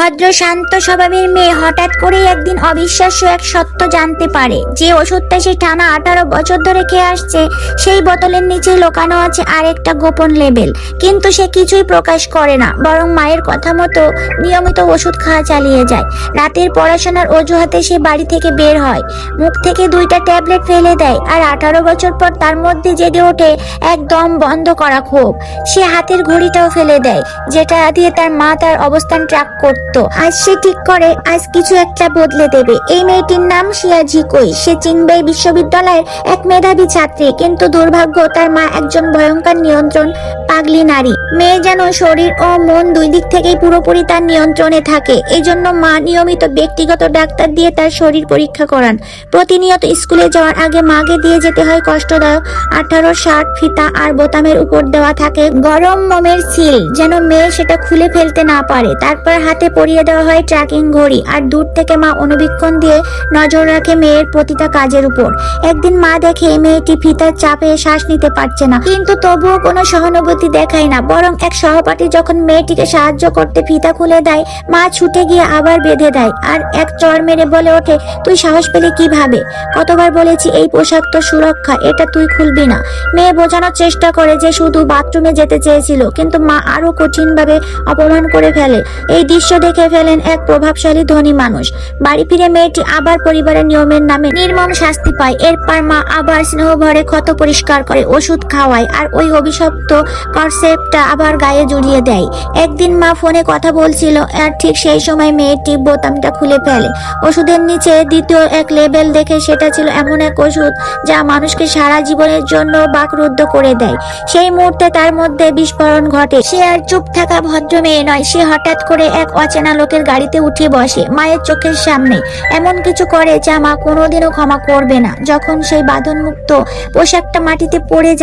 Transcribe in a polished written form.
ভদ্র শান্ত স্বভাবের মেয়ে হঠাৎ করে একদিন অবিশ্বাস্য এক সত্য জানতে পারে যে ওষুধটা সে টানা 18 বছর ধরে খেয়ে আসছে সেই বোতলের নিচে লুকানো আছে আরেকটা গোপন লেবেল। কিন্তু সে কিছুই প্রকাশ করে না, বরং মায়ের কথা মতো নিয়মিত ওষুধ খাওয়া চালিয়ে যায়। রাতের পড়াশোনার অজুহাতে সে বাড়ি থেকে বের হয়, মুখ থেকে 2টা ট্যাবলেট ফেলে দেয়, আর 18 বছর পর তার মধ্যে জেগে ওঠে একদম বন্ধ করা ক্ষোভ। সে হাতের ঘড়িটাও ফেলে দেয়, যেটা দিয়ে তার মা তার অবস্থান ট্র্যাক করতো। আজ সে ঠিক করে আজ কিছু একটা বদলে দেবে। এই মেয়েটির নাম শিয়া ঝিকোই। সে চিনবেই বিশ্ববিদ্যালয়ের এক মেধাবী ছাত্রী, কিন্তু দুর্ভাগ্য তার মা একজন ভয়ঙ্কর নিয়ন্ত্রণ পাগলি নারী। মেয়ে যেন শরীর ও মন দুই দিক থেকেই পুরোপুরি তার নিয়ন্ত্রণে থাকে। এই জন্য মা নিয়মিত ব্যক্তিগত ডাক্তার দিয়ে তার শরীর পরীক্ষা করান। প্রতিনিয়ত স্কুলে যাওয়ার আগে মাকে দিয়ে যেতে হয় কষ্টদায়ক 18 শার্ট ফিতা, আর বোতামের উপর দেওয়া থাকে গরম মোমের সিল, যেন মেয়ে সেটা খুলে ফেলতে না পারে। তারপর হাতে পরিয়ে দেওয়া হয় ট্র্যাকিং ঘড়ি, আর দূর থেকে মা অনুবীক্ষণ দিয়ে নজর রাখে মেয়ের প্রতিটা কাজের উপর। একদিন মা দেখে মেয়েটি ফিতার চাপে শ্বাস নিতে পারছে না, কিন্তু তবুও কোনো সহানুভূতি দেখায় না। বরং এক সহপাঠী যখন মেয়েটিকে সাহায্য করতে ফিতা খুলে দেয়, মা ছুটে গিয়ে আবার বেঁধে দেয়, আর এক চড় মেরে বলে ওঠে, তুই সাহস পেলে কিভাবে? কতবার বলেছি এই পোশাক তো সুরক্ষা, এটা তুই খুলবি না। মেয়ে বোঝানোর চেষ্টা করে যে শুধু বাথরুমে যেতে চেয়েছিল, কিন্তু মা আরো কঠিন ভাবে অপমান করে ফেলে। এই দৃশ্য দেখে ফেলেন এক প্রভাবশালী ধনী মানুষ। বাড়ি ফিরে মেয়েটি আবার পরিবারের নিয়মের নামে নির্মম শাস্তি পায়। এরপর মা আবার স্নেহ ভরে ক্ষত পরিষ্কার করে, ওষুধ খাওয়ায়, আর ওই অভিশপ্ত কনসেপ্টটা আবার গায়ে জড়িয়ে দেয়। একদিন মা ফোনে কথা বলছিল, আর ঠিক সেই সময় মেয়েটি বোতামটা খুলে ফেলে। ওষুধের নিচে দ্বিতীয় এক লেবেল দেখে সেটা ছিল এমন এক ওষুধ যা মানুষকে সারা জীবনের জন্য বাকরুদ্ধ করে দেয়। সেই মুহূর্তে তার মধ্যে বিস্ফোরণ ঘটে। সে আর চুপ থাকা ভদ্র মেয়ে নয়, সে হঠাৎ করে এক অচেনা লোকের গাড়িতে উঠে বসে মায়ের চোখের সামনে। এমন কিছু করে যা মা কোনোদিনও ক্ষমা করবে না। যখন সেই বাঁধনমুক্ত পোশাকটা মাটিতে পড়ে যায়,